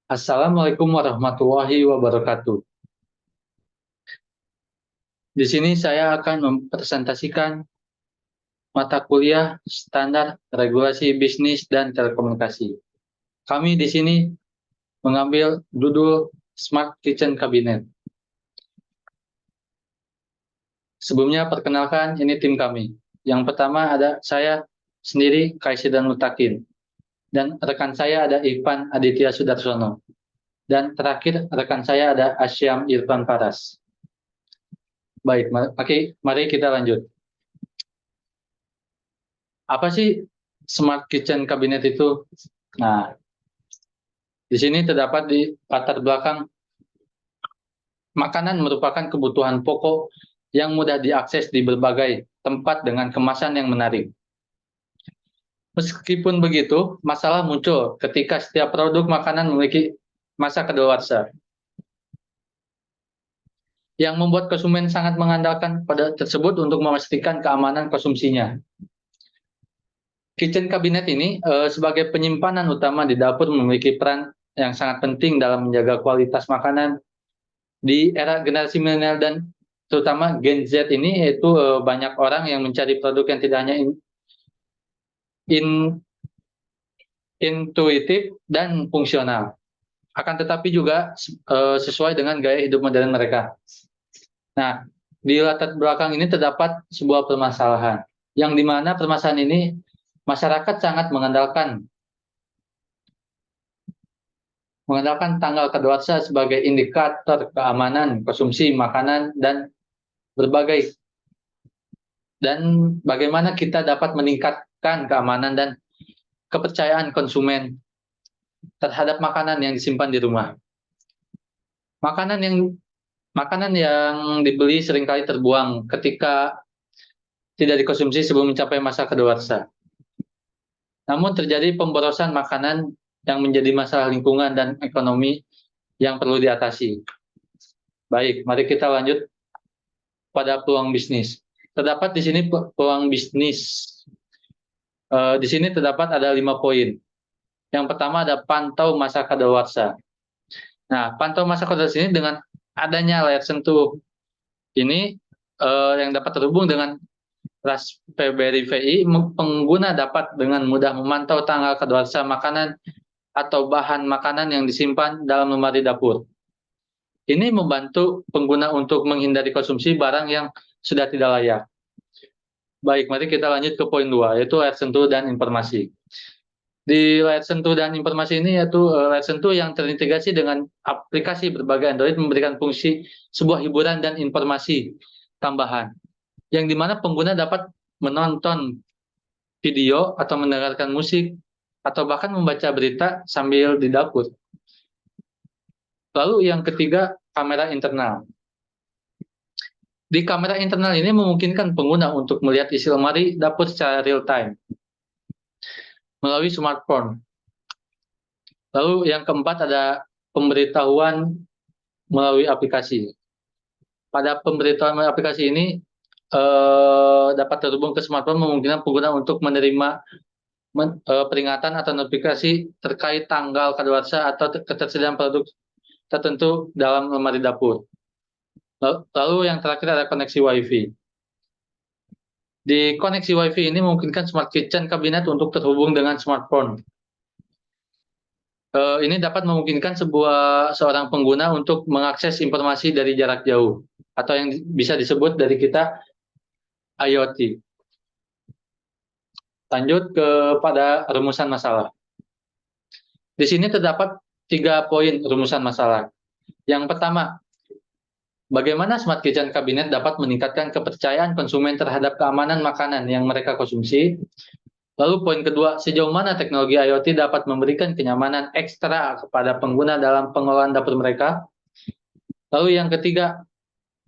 Assalamualaikum warahmatullahi wabarakatuh. Di sini saya akan mempresentasikan mata kuliah standar regulasi bisnis dan telekomunikasi. Kami di sini mengambil judul Smart Kitchen Cabinet. Sebelumnya perkenalkan, ini tim kami. Yang pertama ada saya sendiri, Kaisidan Mutakin. Dan rekan saya ada Ivan Aditya Sudarsono. Dan terakhir rekan saya ada Asyam Irfan Paras. Baik, mari kita lanjut. Apa sih Smart Kitchen Cabinet itu? Nah, di sini terdapat di latar belakang makanan merupakan kebutuhan pokok yang mudah diakses di berbagai tempat dengan kemasan yang menarik. Meskipun begitu, masalah muncul ketika setiap produk makanan memiliki masa kadaluarsa yang membuat konsumen sangat mengandalkan pada tersebut untuk memastikan keamanan konsumsinya. Kitchen cabinet ini sebagai penyimpanan utama di dapur memiliki peran yang sangat penting dalam menjaga kualitas makanan di era generasi milenial dan terutama Gen Z ini, yaitu banyak orang yang mencari produk yang tidak hanya intuitif dan fungsional, akan tetapi juga sesuai dengan gaya hidup modern mereka. Nah, di latar belakang ini terdapat sebuah permasalahan, yang dimana permasalahan ini masyarakat sangat mengandalkan tanggal kadaluarsa sebagai indikator keamanan konsumsi makanan dan bagaimana kita dapat meningkatkan keamanan dan kepercayaan konsumen terhadap makanan yang disimpan di rumah. Makanan yang dibeli seringkali terbuang ketika tidak dikonsumsi sebelum mencapai masa kadaluarsa. Namun terjadi pemborosan makanan yang menjadi masalah lingkungan dan ekonomi yang perlu diatasi. Baik, mari kita lanjut pada peluang bisnis. Terdapat di sini peluang bisnis. Di sini terdapat ada 5 poin. Yang pertama ada pantau masa kadaluarsa. Nah, pantau masa kadaluarsa ini dengan adanya layar sentuh ini yang dapat terhubung dengan Raspberry VI, pengguna dapat dengan mudah memantau tanggal kadaluarsa makanan atau bahan makanan yang disimpan dalam lemari dapur. Ini membantu pengguna untuk menghindari konsumsi barang yang sudah tidak layak. Baik, mari kita lanjut ke poin 2, yaitu layar sentuh dan informasi. Di layar sentuh dan informasi ini, yaitu layar sentuh yang terintegrasi dengan aplikasi berbagai Android memberikan fungsi sebuah hiburan dan informasi tambahan, yang dimana pengguna dapat menonton video atau mendengarkan musik atau bahkan membaca berita sambil di dapur. Lalu yang ketiga, kamera internal. Di kamera internal ini memungkinkan pengguna untuk melihat isi lemari dapur secara real time melalui smartphone. Lalu yang keempat ada pemberitahuan melalui aplikasi. Pada pemberitahuan melalui aplikasi ini dapat terhubung ke smartphone, memungkinkan pengguna untuk menerima peringatan atau notifikasi terkait tanggal kadaluarsa atau ketersediaan produk tertentu dalam lemari dapur. Lalu yang terakhir ada koneksi WiFi. Di koneksi WiFi ini memungkinkan Smart Kitchen Cabinet untuk terhubung dengan smartphone. Ini dapat memungkinkan seorang pengguna untuk mengakses informasi dari jarak jauh atau yang bisa disebut dari kita IoT. Lanjut kepada rumusan masalah. Di sini terdapat 3 poin rumusan masalah. Yang pertama, bagaimana Smart Kitchen Cabinet dapat meningkatkan kepercayaan konsumen terhadap keamanan makanan yang mereka konsumsi. Lalu poin kedua, sejauh mana teknologi IoT dapat memberikan kenyamanan ekstra kepada pengguna dalam pengelolaan dapur mereka. Lalu yang ketiga,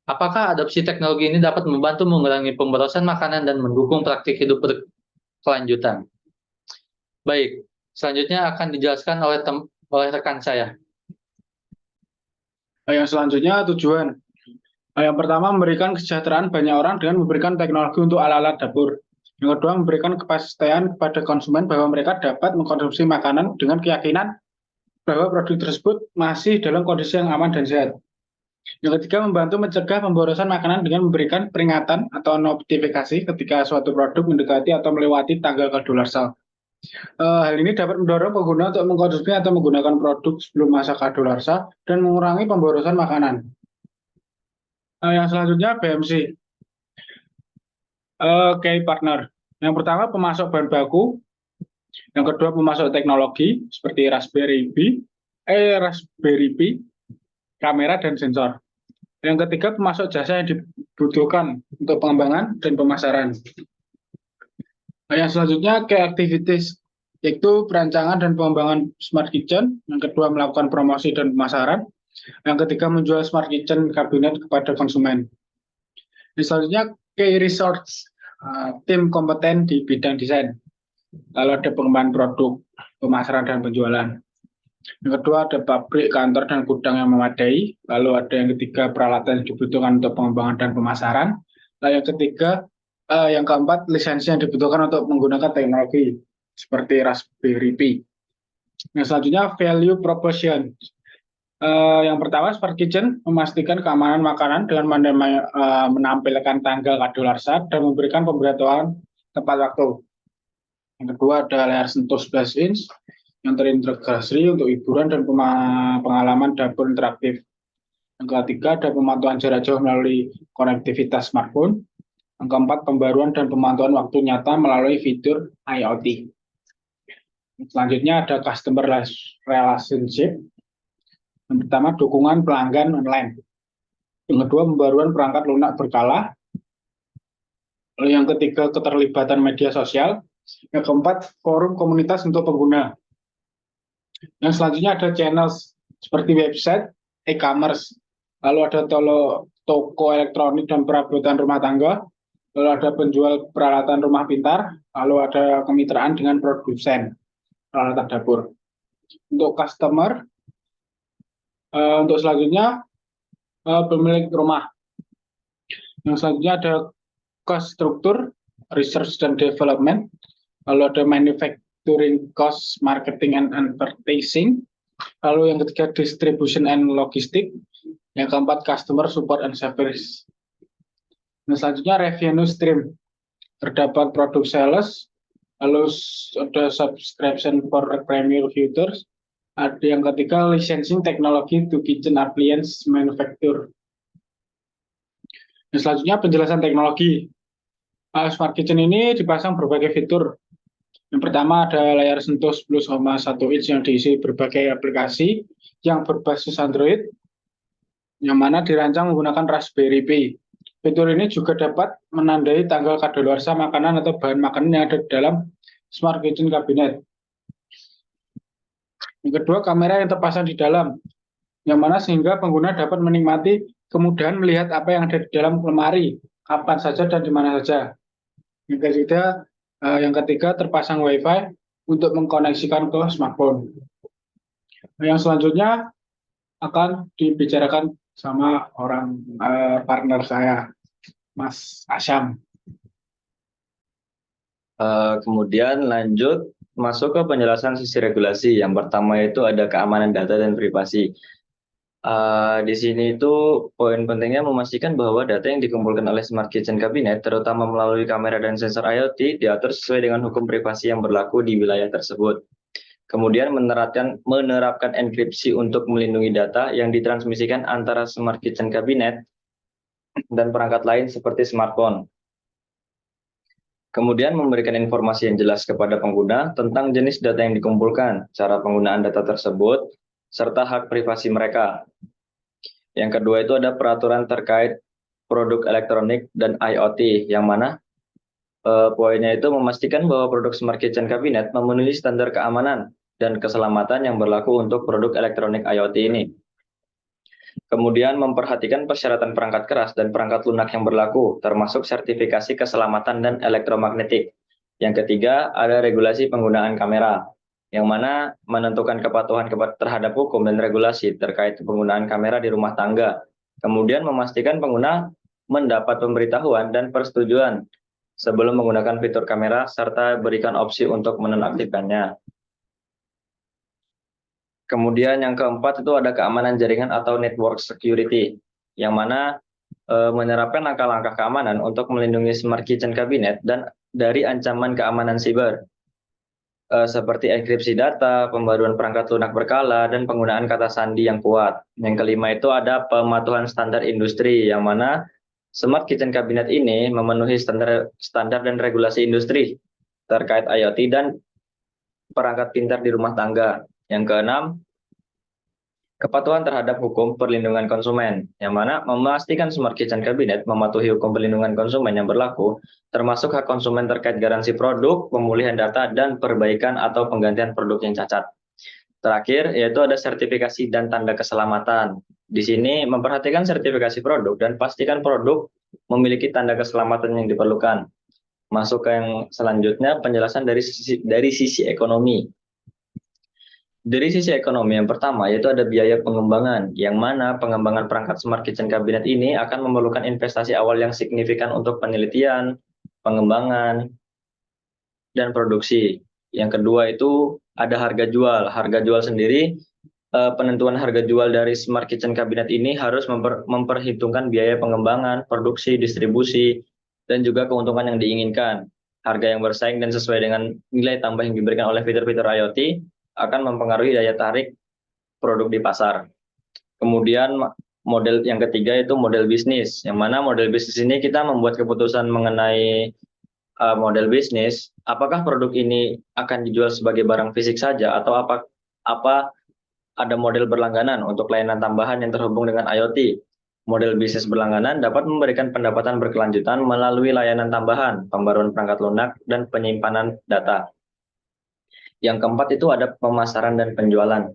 apakah adopsi teknologi ini dapat membantu mengurangi pemborosan makanan dan mendukung praktik hidup berkelanjutan. Baik, selanjutnya akan dijelaskan oleh rekan saya. Yang selanjutnya tujuan. Yang pertama, memberikan kesejahteraan banyak orang dengan memberikan teknologi untuk alat-alat dapur. Yang kedua, memberikan kepastian kepada konsumen bahwa mereka dapat mengkonsumsi makanan dengan keyakinan bahwa produk tersebut masih dalam kondisi yang aman dan sehat. Yang ketiga, membantu mencegah pemborosan makanan dengan memberikan peringatan atau notifikasi ketika suatu produk mendekati atau melewati tanggal kadaluarsa. Hal ini dapat mendorong pengguna untuk mengkonsumsi atau menggunakan produk sebelum masa kadaluarsa dan mengurangi pemborosan makanan. Yang selanjutnya BMC, key partner. Yang pertama pemasok bahan baku, yang kedua pemasok teknologi seperti Raspberry Pi, kamera dan sensor. Yang ketiga pemasok jasa yang dibutuhkan untuk pengembangan dan pemasaran. Yang selanjutnya key activities, yaitu perancangan dan pengembangan smart kitchen. Yang kedua melakukan promosi dan pemasaran. Yang ketiga menjual smart kitchen kabinet kepada konsumen. Yang selanjutnya key resource, tim kompeten di bidang desain. Lalu ada pengembangan produk, pemasaran dan penjualan. Yang kedua ada pabrik, kantor dan gudang yang memadai. Lalu ada yang ketiga peralatan yang dibutuhkan untuk pengembangan dan pemasaran. Lalu yang ketiga, yang keempat lisensi yang dibutuhkan untuk menggunakan teknologi seperti Raspberry Pi. Yang selanjutnya value proposition. Yang pertama smart kitchen memastikan keamanan makanan dengan menampilkan tanggal kadaluarsa dan memberikan pemberitahuan tepat waktu. Yang kedua ada layar sentuh 11 inch yang terintegrasi untuk hiburan dan pengalaman dapur interaktif. Yang ketiga ada pemantauan jarak jauh melalui konektivitas smartphone. Yang keempat pembaruan dan pemantauan waktu nyata melalui fitur IoT. Selanjutnya ada customer relationship. Yang pertama dukungan pelanggan online. Yang kedua pembaruan perangkat lunak berkala. Lalu yang ketiga keterlibatan media sosial. Yang keempat forum komunitas untuk pengguna. Yang selanjutnya ada channels seperti website, e-commerce, lalu ada toko elektronik dan perabotan rumah tangga, lalu ada penjual peralatan rumah pintar, lalu ada kemitraan dengan produsen peralatan dapur. Untuk customer, untuk selanjutnya pemilik rumah. Yang selanjutnya ada cost struktur, research dan development, lalu ada manufacturing cost, marketing and advertising, lalu yang ketiga distribution and logistik, yang keempat customer support and service. Yang selanjutnya revenue stream, terdapat produk sales, lalu ada subscription for premier users, ada yang ketiga licensing teknologi to kitchen appliance manufacture. Yang selanjutnya penjelasan teknologi. Smart kitchen ini dipasang berbagai fitur. Yang pertama ada layar sentuh 10,1 inch yang diisi berbagai aplikasi yang berbasis Android, yang mana dirancang menggunakan Raspberry Pi. Fitur ini juga dapat menandai tanggal kadaluarsa makanan atau bahan makanan yang ada di dalam smart kitchen cabinet. Yang kedua kamera yang terpasang di dalam, yang mana sehingga pengguna dapat menikmati kemudahan melihat apa yang ada di dalam lemari, kapan saja dan di mana saja. Yang ketiga terpasang WiFi untuk mengkoneksikan ke smartphone. Yang selanjutnya akan dibicarakan sama partner saya, Mas Asyam. Kemudian lanjut masuk ke penjelasan sisi regulasi. Yang pertama itu ada keamanan data dan privasi. Di sini itu poin pentingnya memastikan bahwa data yang dikumpulkan oleh Smart Kitchen Cabinet, terutama melalui kamera dan sensor IoT, diatur sesuai dengan hukum privasi yang berlaku di wilayah tersebut. Kemudian menerapkan enkripsi untuk melindungi data yang ditransmisikan antara Smart Kitchen Cabinet dan perangkat lain seperti smartphone. Kemudian memberikan informasi yang jelas kepada pengguna tentang jenis data yang dikumpulkan, cara penggunaan data tersebut, serta hak privasi mereka. Yang kedua itu ada peraturan terkait produk elektronik dan IoT, yang mana poinnya itu memastikan bahwa produk Smart Kitchen Cabinet memenuhi standar keamanan dan keselamatan yang berlaku untuk produk elektronik IoT ini. Kemudian memperhatikan persyaratan perangkat keras dan perangkat lunak yang berlaku, termasuk sertifikasi keselamatan dan elektromagnetik. Yang ketiga, ada regulasi penggunaan kamera, yang mana menentukan kepatuhan terhadap hukum dan regulasi terkait penggunaan kamera di rumah tangga. Kemudian memastikan pengguna mendapat pemberitahuan dan persetujuan sebelum menggunakan fitur kamera, serta berikan opsi untuk menonaktifkannya. Kemudian yang keempat itu ada keamanan jaringan atau network security, yang mana menerapkan langkah-langkah keamanan untuk melindungi smart kitchen cabinet dan dari ancaman keamanan siber, seperti enkripsi data, pembaruan perangkat lunak berkala, dan penggunaan kata sandi yang kuat. Yang kelima itu ada pematuhan standar industri, yang mana smart kitchen cabinet ini memenuhi standar dan regulasi industri terkait IoT dan perangkat pintar di rumah tangga. Yang keenam, kepatuhan terhadap hukum perlindungan konsumen, yang mana memastikan smart kitchen cabinet mematuhi hukum perlindungan konsumen yang berlaku, termasuk hak konsumen terkait garansi produk, pemulihan data, dan perbaikan atau penggantian produk yang cacat. Terakhir, yaitu ada sertifikasi dan tanda keselamatan. Di sini memperhatikan sertifikasi produk dan pastikan produk memiliki tanda keselamatan yang diperlukan. Masuk ke yang selanjutnya, penjelasan dari sisi ekonomi. Dari sisi ekonomi yang pertama yaitu ada biaya pengembangan, yang mana pengembangan perangkat smart kitchen cabinet ini akan memerlukan investasi awal yang signifikan untuk penelitian, pengembangan, dan produksi. Yang kedua itu ada harga jual. Harga jual sendiri, penentuan harga jual dari smart kitchen cabinet ini harus memperhitungkan biaya pengembangan, produksi, distribusi, dan juga keuntungan yang diinginkan. Harga yang bersaing dan sesuai dengan nilai tambah yang diberikan oleh fitur-fitur IoT akan mempengaruhi daya tarik produk di pasar. Kemudian model yang ketiga itu model bisnis, yang mana model bisnis ini kita membuat keputusan mengenai model bisnis, apakah produk ini akan dijual sebagai barang fisik saja atau apa ada model berlangganan untuk layanan tambahan yang terhubung dengan IoT. Model bisnis berlangganan dapat memberikan pendapatan berkelanjutan melalui layanan tambahan, pembaruan perangkat lunak, dan penyimpanan data. Yang keempat itu ada pemasaran dan penjualan.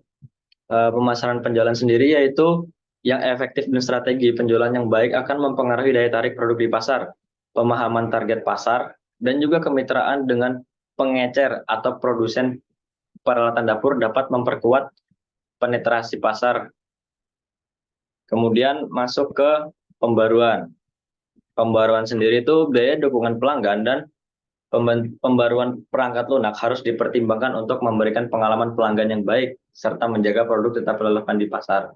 Pemasaran penjualan sendiri yaitu yang efektif dan strategi penjualan yang baik akan mempengaruhi daya tarik produk di pasar, pemahaman target pasar, dan juga kemitraan dengan pengecer atau produsen peralatan dapur dapat memperkuat penetrasi pasar. Kemudian masuk ke pembaruan. Pembaruan sendiri itu biaya dukungan pelanggan dan pembaruan perangkat lunak harus dipertimbangkan untuk memberikan pengalaman pelanggan yang baik serta menjaga produk tetap relevan di pasar.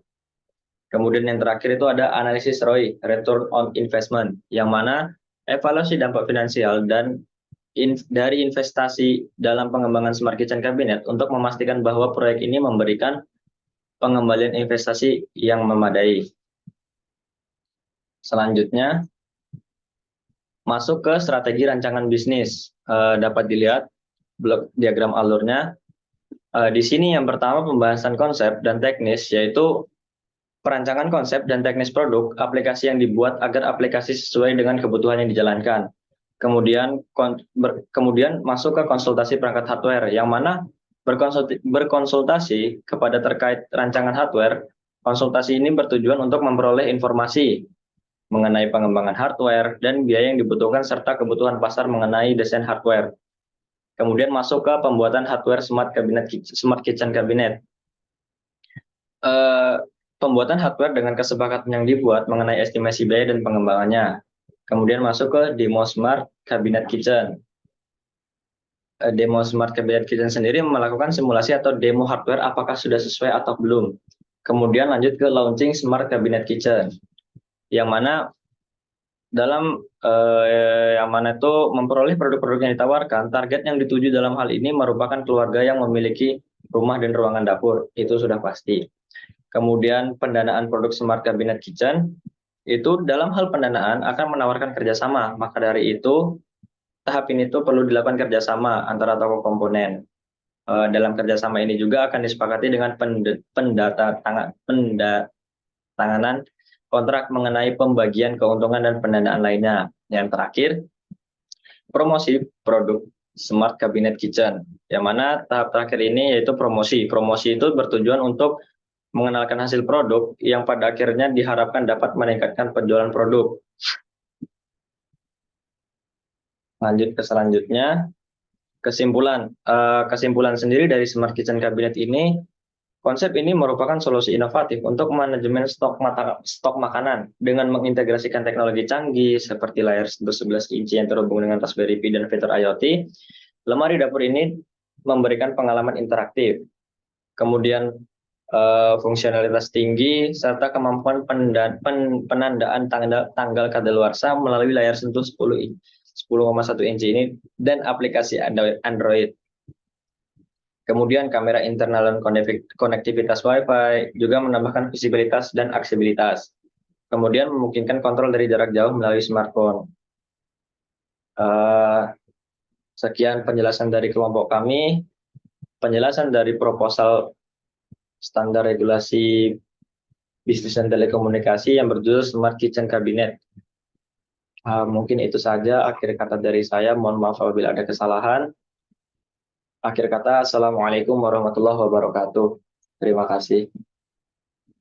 Kemudian yang terakhir itu ada analisis ROI, Return on Investment, yang mana evaluasi dampak finansial dan dari investasi dalam pengembangan smart kitchen cabinet untuk memastikan bahwa proyek ini memberikan pengembalian investasi yang memadai. Selanjutnya, masuk ke strategi rancangan bisnis. Dapat dilihat blok diagram alurnya. Di sini yang pertama pembahasan konsep dan teknis, yaitu perancangan konsep dan teknis produk, aplikasi yang dibuat agar aplikasi sesuai dengan kebutuhan yang dijalankan. Kemudian masuk ke konsultasi perangkat hardware, yang mana berkonsultasi kepada terkait rancangan hardware. Konsultasi ini bertujuan untuk memperoleh informasi mengenai pengembangan hardware dan biaya yang dibutuhkan serta kebutuhan pasar mengenai desain hardware. Kemudian masuk ke pembuatan hardware smart kitchen cabinet. Pembuatan hardware dengan kesepakatan yang dibuat mengenai estimasi biaya dan pengembangannya. Kemudian masuk ke demo smart cabinet kitchen. Demo smart cabinet kitchen sendiri melakukan simulasi atau demo hardware apakah sudah sesuai atau belum. Kemudian lanjut ke launching smart cabinet kitchen, yang mana dalam yang mana itu memperoleh produk-produk yang ditawarkan. Target yang dituju dalam hal ini merupakan keluarga yang memiliki rumah dan ruangan dapur, itu sudah pasti. Kemudian pendanaan produk smart cabinet kitchen, itu dalam hal pendanaan akan menawarkan kerjasama. Maka dari itu tahap ini tuh perlu dilakukan kerjasama antara tokoh komponen. Dalam kerjasama ini juga akan disepakati dengan pendatanganan kontrak mengenai pembagian keuntungan dan pendanaan lainnya. Yang terakhir, promosi produk smart cabinet kitchen, yang mana tahap terakhir ini yaitu promosi. Promosi itu bertujuan untuk mengenalkan hasil produk yang pada akhirnya diharapkan dapat meningkatkan penjualan produk. Lanjut ke selanjutnya, kesimpulan. Kesimpulan sendiri dari smart kitchen cabinet ini, konsep ini merupakan solusi inovatif untuk manajemen stok makanan dengan mengintegrasikan teknologi canggih seperti layar sentuh 11 inci yang terhubung dengan Raspberry Pi dan fitur IoT. Lemari dapur ini memberikan pengalaman interaktif. Kemudian fungsionalitas tinggi, serta kemampuan penandaan tanggal kadaluarsa melalui layar sentuh 10,1 inci ini dan aplikasi Android. Kemudian kamera internal dan konektivitas Wi-Fi juga menambahkan visibilitas dan aksesibilitas. Kemudian memungkinkan kontrol dari jarak jauh melalui smartphone. Sekian penjelasan dari kelompok kami. Penjelasan dari proposal standar regulasi bisnis dan telekomunikasi yang berjudul Smart Kitchen Cabinet. Mungkin itu saja akhir kata dari saya. Mohon maaf apabila ada kesalahan. Akhir kata, Assalamualaikum warahmatullahi wabarakatuh. Terima kasih.